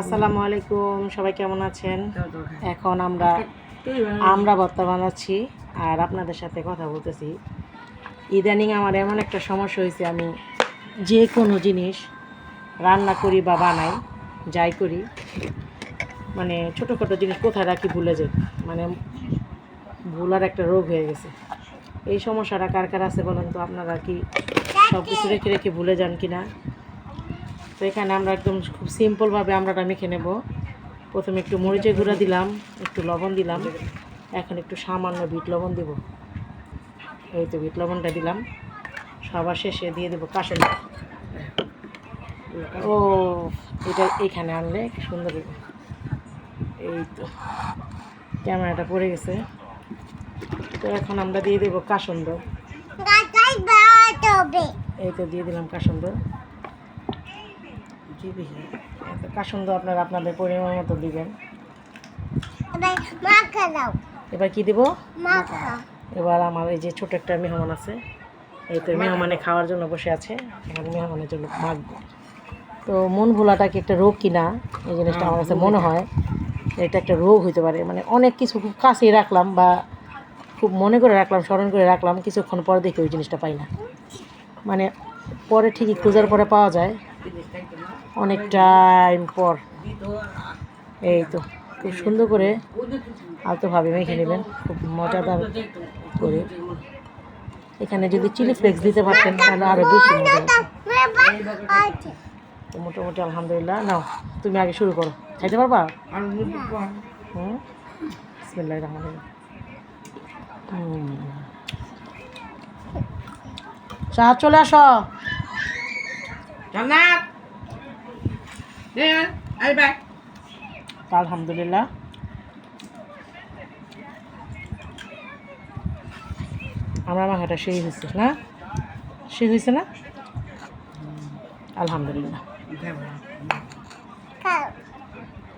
আসসালামু আলাইকুম, সবাই কেমন আছেন? এখন আমরা ভর্তা বানাচ্ছি আর আপনাদের সাথে কথা বলতেছি। ইদানিং আমার এমন একটা সমস্যা হয়েছে, আমি যে কোনো জিনিস রান্না করি বা বানাই, যাই করি, মানে ছোটোখাটো জিনিস কোথায় রাখি ভুলে যাই। মানে ভুলার একটা রোগ হয়ে গেছে। এই সমস্যাটা কার কার আছে বলেন তো? আপনারা কি সব কিছু রেখে রেখে ভুলে যান কি না? তো এখানে আমরা একদম খুব সিম্পলভাবে আমরাটা মেখে নেব। প্রথমে একটু মরিচের গুঁড়া দিলাম, একটু লবণ দিলাম, এখন একটু সামান্য বিট লবণ দেব। এই তো বিট লবণটা দিলাম। সবার শেষে দিয়ে দেবো কাসুন। ও এটা এইখানে আনলে সুন্দর হবে। এই তো ক্যামেরাটা পড়ে গেছে। তো এখন আমরা দিয়ে দেবো কাসুন্দ। এই তো দিয়ে দিলাম কাসুন্দ। কাসুন্দ আপনারা আপনাদের পরিমাণ মতো দিবেন। এবার কি দেবো? এবার আমার এই যে ছোট একটা মেহমান আছে, এই তো মেহমানে খাওয়ার জন্য বসে আছে, এখন মেহমানের জন্য মাখবো। তো মন ভোলাটা কি একটা রোগ কিনা এই জিনিসটা আমার কাছে মনে হয় এটা একটা রোগ হইতে পারে। মানে অনেক কিছু খুব কাছেই রাখলাম বা খুব মনে করে রাখলাম, স্মরণ করে রাখলাম, কিছুক্ষণ পরে দেখি ওই জিনিসটা পাই না। মানে পরে ঠিকই খোঁজার পরে পাওয়া যায় অনেক টাইম পর। এই তো খুব সুন্দর করে আলতোভাবে মেখে নেবেন, খুব মজাদার করে। এখানে যদি চিলি ফ্লেক্স দিতে পারতেন তাহলে আরও বেশি মজা হতো। তো মোটামুটি আলহামদুলিল্লাহ। নাও তুমি আগে শুরু করো, খাইতে পারবা? বিসমিল্লাহির রহমানির রহিম। শাহ চলে আসো। আলহামদুলিল্লাহ আমার মাখাটা সেই হয়েছে না? সেই হয়েছে না? আলহামদুলিল্লাহ।